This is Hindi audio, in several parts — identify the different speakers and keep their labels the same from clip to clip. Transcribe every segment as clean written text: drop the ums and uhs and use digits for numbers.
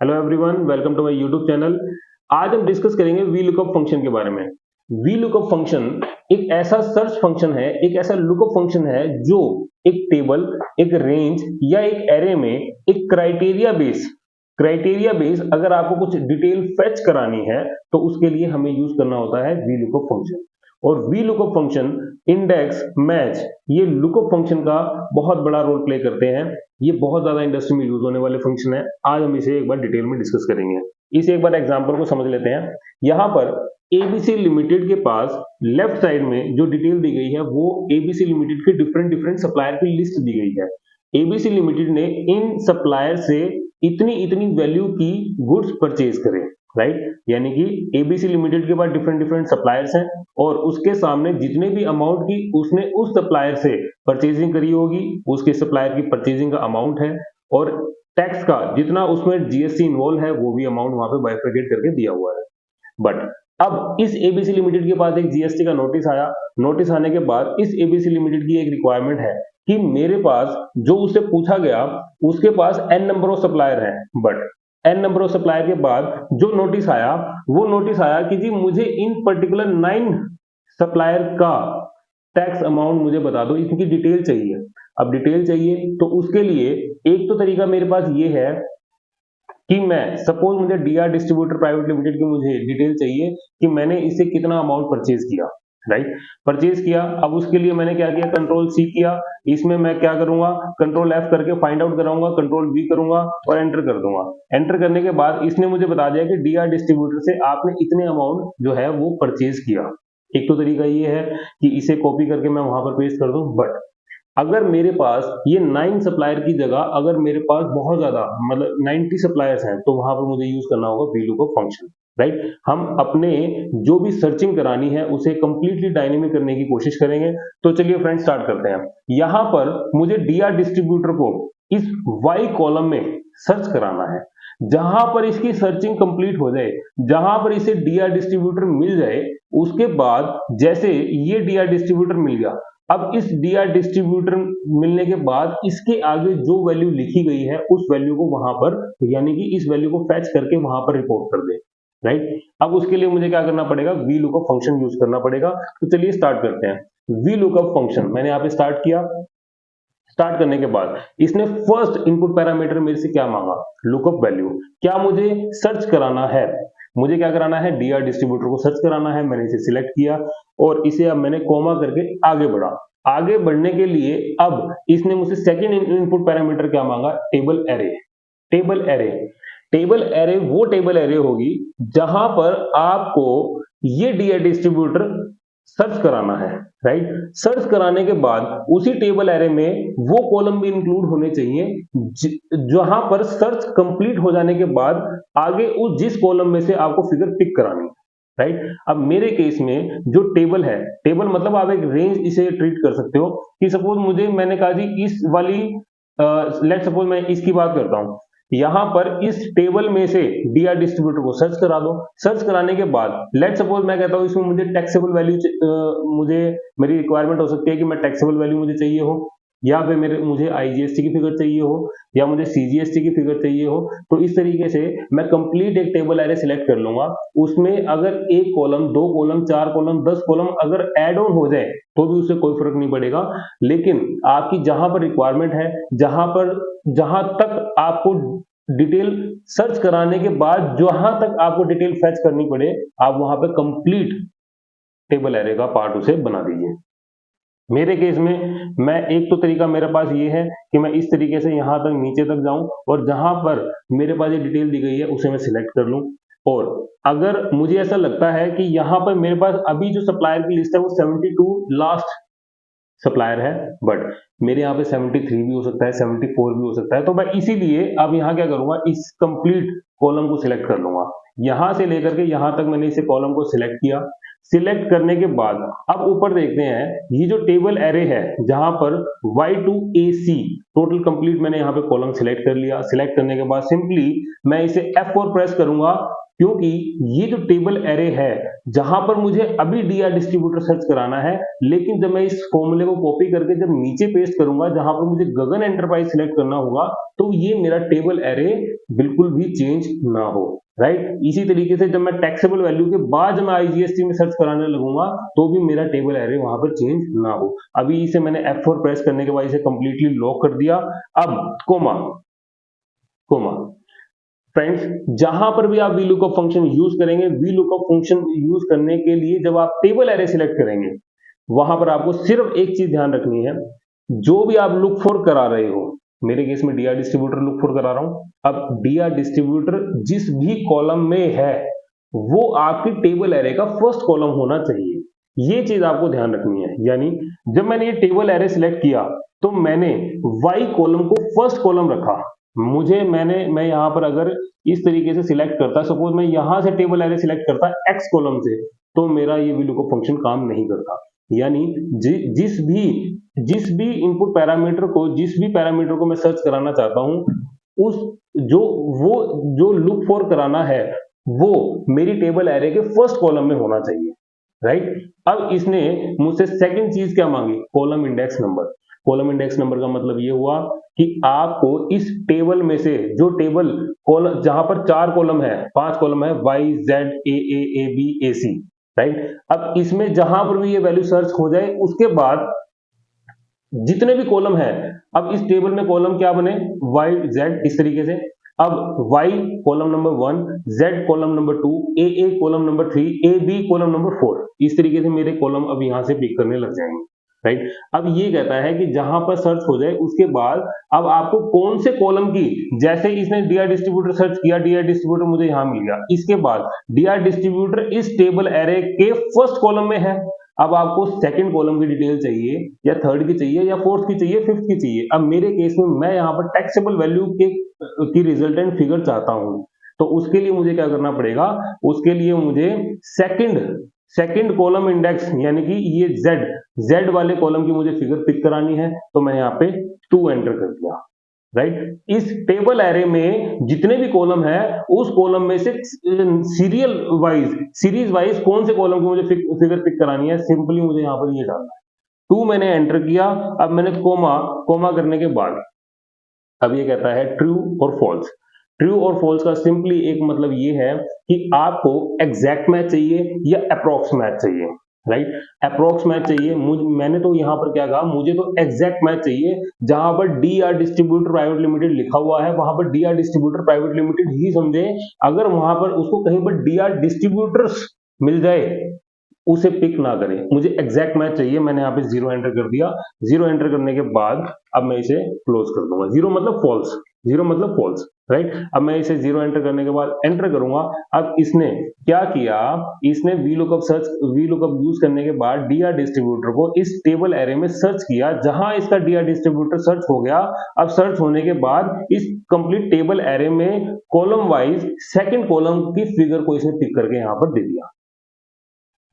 Speaker 1: Hello everyone, welcome to my YouTube channel. आज हम डिस्कस करेंगे वी लुकअप फंक्शन के बारे में। वी लुकअप फंक्शन एक ऐसा सर्च फंक्शन है, एक ऐसा लुकअप फंक्शन है जो एक टेबल, एक रेंज या एक एरे में एक क्राइटेरिया बेस अगर आपको कुछ डिटेल फेच करानी है तो उसके लिए हमें यूज करना होता है वी लुकअप फंक्शन। और V lookup function, index, match, ये लुकअप फंक्शन का बहुत बड़ा रोल प्ले करते हैं। ये बहुत ज्यादा इंडस्ट्री में यूज होने वाले फंक्शन है। आज हम इसे एक बार डिटेल में डिस्कस करेंगे। इस एक बार एग्जांपल को समझ लेते हैं। यहाँ पर एबीसी लिमिटेड के पास लेफ्ट साइड में जो डिटेल दी गई है वो एबीसी लिमिटेड के डिफरेंट सप्लायर की लिस्ट दी गई है। एबीसी लिमिटेड ने इन सप्लायर से इतनी इतनी वैल्यू की गुड्स परचेज करे, राइट। यानी कि एबीसी लिमिटेड के पास डिफरेंट सप्लायर्स हैं और उसके सामने जितने भी अमाउंट की उसने उस सप्लायर से परचेजिंग करी होगी, उसके सप्लायर की परचेजिंग का अमाउंट है और टैक्स का जितना उसमें जीएसटी इन्वॉल्व है वो भी अमाउंट वहां पे बाइफरकेट करके दिया हुआ है। बट अब इस एबीसी लिमिटेड के पास एक जीएसटी का नोटिस आया। नोटिस आने के बाद इस एबीसी लिमिटेड की एक रिक्वायरमेंट है कि मेरे पास जो उससे पूछा गया उसके पास एन नंबर ऑफ सप्लायर है, but n number of supplier के बाद जो नोटिस आया वो नोटिस आया कि जी मुझे इन पर्टिकुलर 9 सप्लायर का टैक्स अमाउंट मुझे बता दो, इनकी डिटेल चाहिए। अब डिटेल चाहिए तो उसके लिए एक तो तरीका मेरे पास ये है कि मैं सपोज मुझे डीआर डिस्ट्रीब्यूटर प्राइवेट लिमिटेड की मुझे डिटेल चाहिए कि मैंने इससे कितना अमाउंट परचेज किया, राइट। परचेज किया, अब उसके लिए मैंने क्या किया, कंट्रोल सी किया। इसमें मैं क्या करूंगा, कंट्रोल एफ करके फाइंड आउट कराऊंगा, कंट्रोल वी करूंगा और एंटर कर दूंगा। एंटर करने के बाद इसने मुझे बता दिया कि डीआर डिस्ट्रीब्यूटर से आपने इतने अमाउंट जो है वो परचेज किया। एक तो तरीका ये है कि इसे कॉपी करके मैं वहां पर पेस्ट कर दूं। बट अगर मेरे पास ये 9 सप्लायर की जगह अगर मेरे पास बहुत ज्यादा मतलब 90 सप्लायर्स हैं तो वहां पर मुझे यूज करना होगा वी लुकअप फंक्शन, राइट। हम अपने जो भी सर्चिंग करानी है उसे कंप्लीटली डायनेमिक करने की कोशिश करेंगे। तो चलिए फ्रेंड स्टार्ट करते हैं। यहां पर मुझे डीआर डिस्ट्रीब्यूटर को इस वाई कॉलम में सर्च कराना है। जहां पर इसकी सर्चिंग कंप्लीट हो जाए, जहां पर इसे डीआर डिस्ट्रीब्यूटर मिल जाए, उसके बाद जैसे ये डीआर डिस्ट्रीब्यूटर मिल गया, अब इस डीआर डिस्ट्रीब्यूटर मिलने के बाद इसके आगे जो वैल्यू लिखी गई है उस वैल्यू को वहां पर यानी कि इस वैल्यू को फैच करके वहां पर रिपोर्ट कर दे, राइट। अब उसके लिए मुझे क्या करना पड़ेगा, वी लुकअप फंक्शन यूज करना पड़ेगा। तो चलिए स्टार्ट करते हैं। वी लुकअप फंक्शन मैंने यहाँ पे स्टार्ट किया। स्टार्ट करने के बाद इसने फर्स्ट इनपुट पैरामीटर मेरे से क्या मांगा, लुकअप वैल्यू। क्या मुझे सर्च कराना है, मुझे क्या कराना है, डीआर डिस्ट्रीब्यूटर को सर्च कराना है। मैंने इसे सिलेक्ट किया और इसे अब मैंने कॉमा करके आगे बढ़ा। आगे बढ़ने के लिए अब इसने मुझसे सेकंड इनपुट पैरामीटर क्या मांगा, table array. Table array, table array वो टेबल एरे होगी जहां पर आपको ये डीआर डिस्ट्रीब्यूटर सर्च कराना है, राइट। सर्च कराने के बाद उसी टेबल एरे में वो कॉलम भी इंक्लूड होने चाहिए जहां पर सर्च कंप्लीट हो जाने के बाद आगे उस जिस कॉलम में से आपको फिगर पिक करानी है, राइट। अब मेरे केस में जो टेबल है, टेबल मतलब आप एक रेंज इसे ट्रीट कर सकते हो कि सपोज मैंने कहा जी इस वाली लेट सपोज मैं इसकी बात करता हूं। यहां पर इस टेबल में से डीआर डिस्ट्रीब्यूटर को सर्च करा दो। सर्च कराने के बाद लेट सपोज मैं कहता हूं इसमें मुझे टैक्सेबल वैल्यू मुझे मेरी रिक्वायरमेंट हो सकती है कि मैं टैक्सेबल वैल्यू मुझे चाहिए हो, या फिर मुझे आईजीएसटी की फिगर चाहिए हो, या मुझे सीजीएसटी की फिगर चाहिए हो। तो इस तरीके से मैं कंप्लीट एक टेबल एरे सिलेक्ट कर लूंगा। उसमें अगर एक कॉलम, 2 कॉलम, 4 कॉलम, 10 कॉलम अगर ऐड ऑन हो जाए तो भी उससे कोई फर्क नहीं पड़ेगा। लेकिन आपकी जहां पर रिक्वायरमेंट है, जहां तक आपको डिटेल सर्च कराने के बाद जहां तक आपको डिटेल फैच करनी पड़े, आप वहां पे कंप्लीट टेबल एरे का पार्ट उसे बना दीजिए। मेरे केस में मैं एक तो तरीका मेरे पास ये है कि मैं इस तरीके से यहां तक नीचे तक जाऊं और जहां पर मेरे पास ये डिटेल दी गई है उसे मैं सिलेक्ट कर लूं। और अगर मुझे ऐसा लगता है कि यहां पर मेरे पास अभी जो सप्लायर की लिस्ट है वो 72 लास्ट सप्लायर है, बट मेरे यहाँ पे 73 भी हो सकता है, 74 भी हो सकता है। तो मैं इसीलिए अब यहाँ क्या करूंगा, इस कंप्लीट कॉलम को सिलेक्ट कर लूंगा। यहां से लेकर के यहां तक मैंने इसे कॉलम को सिलेक्ट किया। सिलेक्ट करने के बाद अब ऊपर देखते हैं, ये जो टेबल एरे है जहां पर Y2AC टोटल कंप्लीट मैंने यहाँ पे कॉलम सिलेक्ट कर लिया। सिलेक्ट करने के बाद सिंपली मैं इसे F4 प्रेस करूंगा क्योंकि ये जो टेबल एरे है, जहां पर मुझे अभी डीआर डिस्ट्रीब्यूटर सर्च कराना है, लेकिन जब मैं इस फॉर्मूले को कॉपी करके जब नीचे पेस्ट करूंगा जहां पर मुझे गगन एंटरप्राइज सिलेक्ट करना होगा, तो ये मेरा टेबल एरे बिल्कुल भी चेंज ना हो, राइट। इसी तरीके से जब मैं टैक्सेबल वैल्यू के बाद जब मैं आईजीएसटी में सर्च कराने लगूंगा तो भी मेरा टेबल एरे वहां पर चेंज ना हो। अभी इसे मैंने F4 प्रेस करने के बाद इसे कंप्लीटली लॉक कर दिया। अब कोमा कोमा फ्रेंड्स, जहां पर भी आप VLOOKUP फंक्शन यूज करेंगे, VLOOKUP फंक्शन यूज करने के लिए जब आप टेबल एरे सिलेक्ट करेंगे, वहां पर आपको सिर्फ एक चीज ध्यान रखनी है, जो भी आप लुक फॉर करा रहे हो, मेरे केस में डीआर डिस्ट्रीब्यूटर लुक फॉर करा रहा हूं, अब डीआर डिस्ट्रीब्यूटर जिस भी कॉलम में है वो आपकी टेबल एरे का फर्स्ट कॉलम होना चाहिए, ये चीज आपको ध्यान रखनी है। यानी जब मैंने ये टेबल एरे सिलेक्ट किया तो मैंने वाई कॉलम को फर्स्ट कॉलम रखा। मैं यहां पर अगर इस तरीके से सिलेक्ट करता, सपोज मैं यहां से टेबल एरे सिलेक्ट करता एक्स कॉलम से, तो मेरा ये VLOOKUP फंक्शन काम नहीं करता। यानी जिस भी इनपुट पैरामीटर को, जिस भी पैरामीटर को मैं सर्च कराना चाहता हूं, उस जो लुक फॉर कराना है वो मेरी टेबल एरे के फर्स्ट कॉलम में होना चाहिए, राइट। अब इसने मुझसे सेकंड चीज क्या मांगी, column index number. Column index number का मतलब ये हुआ कि आपको इस टेबल में से, जो टेबल कॉलम जहां पर 4 कॉलम है, 5 कॉलम है, Y Z A A A B A C, right. अब इसमें जहां पर भी ये वैल्यू सर्च हो जाए, उसके बाद जितने भी कॉलम है, अब इस टेबल में कॉलम क्या बने, Y Z, इस तरीके से। अब Y column number 1, Z column number 2, AA column number 3, AB column number 4, इस तरीके से मेरे कॉलम अब यहां से पिक करने लग जाएंगे, राइट। अब ये कहता है कि जहां पर सर्च हो जाए उसके बाद अब आपको कौन से कॉलम की, जैसे इसने डीआर डिस्ट्रीब्यूटर सर्च किया, डीआर डिस्ट्रीब्यूटर मुझे यहां मिल गया, इसके बाद डीआर डिस्ट्रीब्यूटर इस टेबल एरे के फर्स्ट कॉलम में है। अब आपको सेकंड कॉलम की डिटेल चाहिए, या थर्ड की चाहिए, या फोर्थ की चाहिए, फिफ्थ की चाहिए। अब मेरे केस में मैं यहाँ पर टैक्सेबल वैल्यू की रिजल्टेंट फिगर चाहता हूं, तो उसके लिए मुझे क्या करना पड़ेगा, उसके लिए मुझे सेकंड कॉलम इंडेक्स, यानी कि ये Z वाले कॉलम की मुझे फिगर पिक करानी है, तो मैंने यहाँ पे 2 एंटर कर दिया, राइट। इस टेबल एरे में जितने भी कॉलम है, उस कॉलम में से सीरीज वाइज कौन से कॉलम की मुझे फिगर पिक करानी है, सिंपली मुझे यहाँ पर ये डालना है। 2 मैंने एंटर किया। अब मैंने कोमा करने के बाद अब ये कहता है ट्रू और फॉल्स। ट्रू और फॉल्स का सिंपली एक मतलब ये है कि आपको एग्जैक्ट मैच चाहिए या अप्रोक्स मैच चाहिए, राइट। अप्रोक्स मैच चाहिए, मैंने तो यहां पर क्या कहा, मुझे तो एग्जैक्ट मैच चाहिए। जहां पर डीआर डिस्ट्रीब्यूटर प्राइवेट लिमिटेड लिखा हुआ है, वहां पर डीआर डिस्ट्रीब्यूटर प्राइवेट लिमिटेड ही समझे। अगर वहां पर उसको कहीं पर डीआर डिस्ट्रीब्यूटर्स मिल जाए, उसे पिक ना करें, मुझे एग्जैक्ट मैच चाहिए। मैंने यहाँ पे 0 एंटर कर दिया। 0 एंटर करने के बाद अब मैं इसे क्लोज कर दूंगा। 0 मतलब फॉल्स, 0 मतलब फॉल्स, राइट। अब मैं इसे 0 एंटर करने के बाद एंटर करूंगा। अब इसने क्या किया, इसने VLOOKUP यूज करने के बाद डीआर डिस्ट्रीब्यूटर को इस टेबल एरे में सर्च किया। जहां इसका डीआर डिस्ट्रीब्यूटर सर्च हो गया, अब सर्च होने के बाद इस कंप्लीट टेबल एरे में कॉलम वाइज सेकंड कॉलम की फिगर को इसने पिक करके यहां पर दे दिया,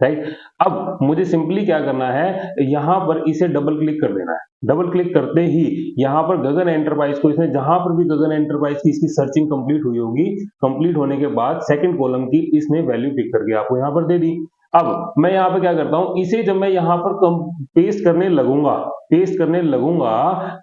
Speaker 1: राइट। अब मुझे सिंपली क्या करना है, यहां पर इसे डबल क्लिक कर देना है। डबल क्लिक करते ही यहां पर गगन एंटरप्राइज को, इसने जहां पर भी गगन एंटरप्राइज की इसकी सर्चिंग कंप्लीट हुई होगी, कंप्लीट होने के बाद सेकंड कॉलम की इसने वैल्यू पिक करके आपको यहां पर दे दी। अब मैं यहां पर क्या करता हूं, इसे जब मैं यहां पर पेस्ट करने लगूंगा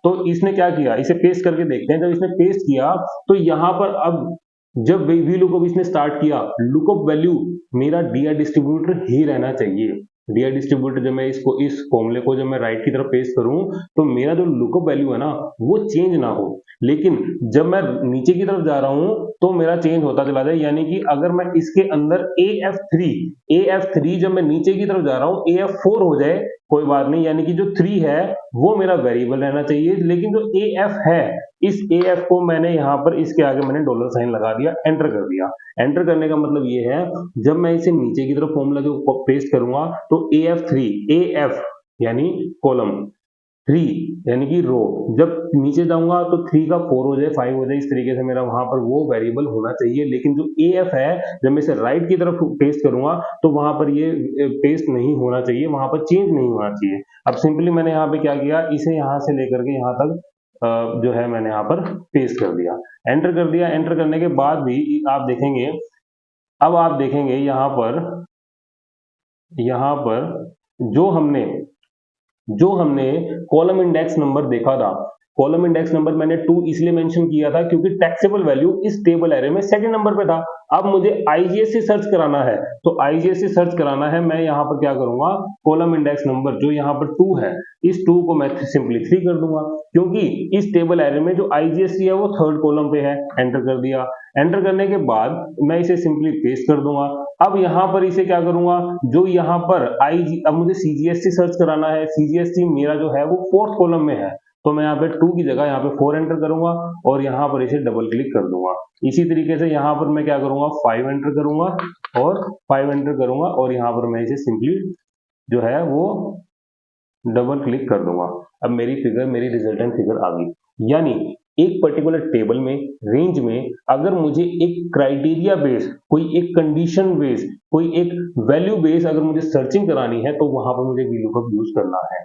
Speaker 1: तो इसने क्या किया, इसे पेस्ट करके देखते हैं। जब इसने पेस्ट किया तो यहां पर अब जब VLOOKUP इसने स्टार्ट किया, लुकअप वैल्यू मेरा डीआर डिस्ट्रीब्यूटर ही रहना चाहिए। डीआर डिस्ट्रीब्यूटर जब मैं इसको, इस फॉर्मूले को जब मैं राइट की तरफ पेस्ट करूं, तो मेरा जो लुकअप वैल्यू है ना, वो चेंज ना हो। लेकिन जब मैं नीचे की तरफ जा रहा हूं तो मेरा चेंज होता चला जाए। यानी कि अगर मैं इसके अंदर AF3 जब मैं नीचे की तरफ जा रहा हूं, AF4 हो जाए कोई बात नहीं, यानी कि जो 3 है वो मेरा वेरिएबल रहना चाहिए। लेकिन जो AF है, इस AF को मैंने यहां पर इसके आगे मैंने डॉलर साइन लगा दिया, एंटर कर दिया। एंटर करने का मतलब ये है, जब मैं इसे नीचे की तरफ फॉर्मूला के पेस्ट करूंगा तो AF यानी कॉलम, 3 यानी कि रो, जब नीचे जाऊंगा तो 3 का 4 हो जाए, 5 हो जाए, इस तरीके से मेरा वहां पर वो वेरिएबल होना चाहिए। लेकिन जो AF है, जब मैं इसे राइट की तरफ पेस्ट करूंगा तो वहां पर ये पेस्ट नहीं होना चाहिए, वहां पर चेंज नहीं होना चाहिए। अब सिंपली मैंने यहाँ पे क्या किया, इसे यहाँ से लेकर के यहाँ तक जो है मैंने यहाँ पर पेस्ट कर दिया, एंटर कर दिया। एंटर करने के बाद भी आप देखेंगे अब आप देखेंगे यहाँ पर जो हमने कॉलम इंडेक्स नंबर देखा था, कॉलम इंडेक्स नंबर मैंने 2 इसलिए मेंशन किया था क्योंकि टैक्सेबल वैल्यू इस टेबल एरे में सेकंड नंबर पे था। अब मुझे आईजीएसटी सर्च कराना है, तो आईजीएसटी सर्च कराना है, मैं यहाँ पर क्या करूंगा, कॉलम इंडेक्स नंबर जो यहाँ पर 2 है, इस 2 को मैं सिंपली 3 कर दूंगा, क्योंकि इस टेबल एरे में जो आईजीएसटी है वो थर्ड कॉलम पे है। एंटर कर दिया। एंटर करने के बाद मैं इसे सिंपली पेस्ट कर दूंगा। अब यहाँ पर इसे क्या करूंगा, जो यहाँ पर अब मुझे सीजीएसटी सर्च कराना है, सीजीएसटी मेरा जो है वो फोर्थ कॉलम में है, तो मैं यहाँ पे 2 की जगह यहाँ पे 4 एंटर करूंगा और यहाँ पर इसे डबल क्लिक कर दूंगा। इसी तरीके से यहाँ पर मैं क्या करूंगा, 5 एंटर करूंगा और 5 एंटर करूंगा और यहाँ पर मैं इसे सिंपली जो है वो डबल क्लिक कर दूंगा। अब मेरी रिजल्टेंट फिगर आ गई। यानी एक पर्टिकुलर टेबल में, रेंज में, अगर मुझे एक क्राइटेरिया बेस, कोई एक कंडीशन बेस, कोई एक वैल्यू बेस अगर मुझे सर्चिंग करानी है, तो वहां पर मुझे वीलुकअप यूज करना है।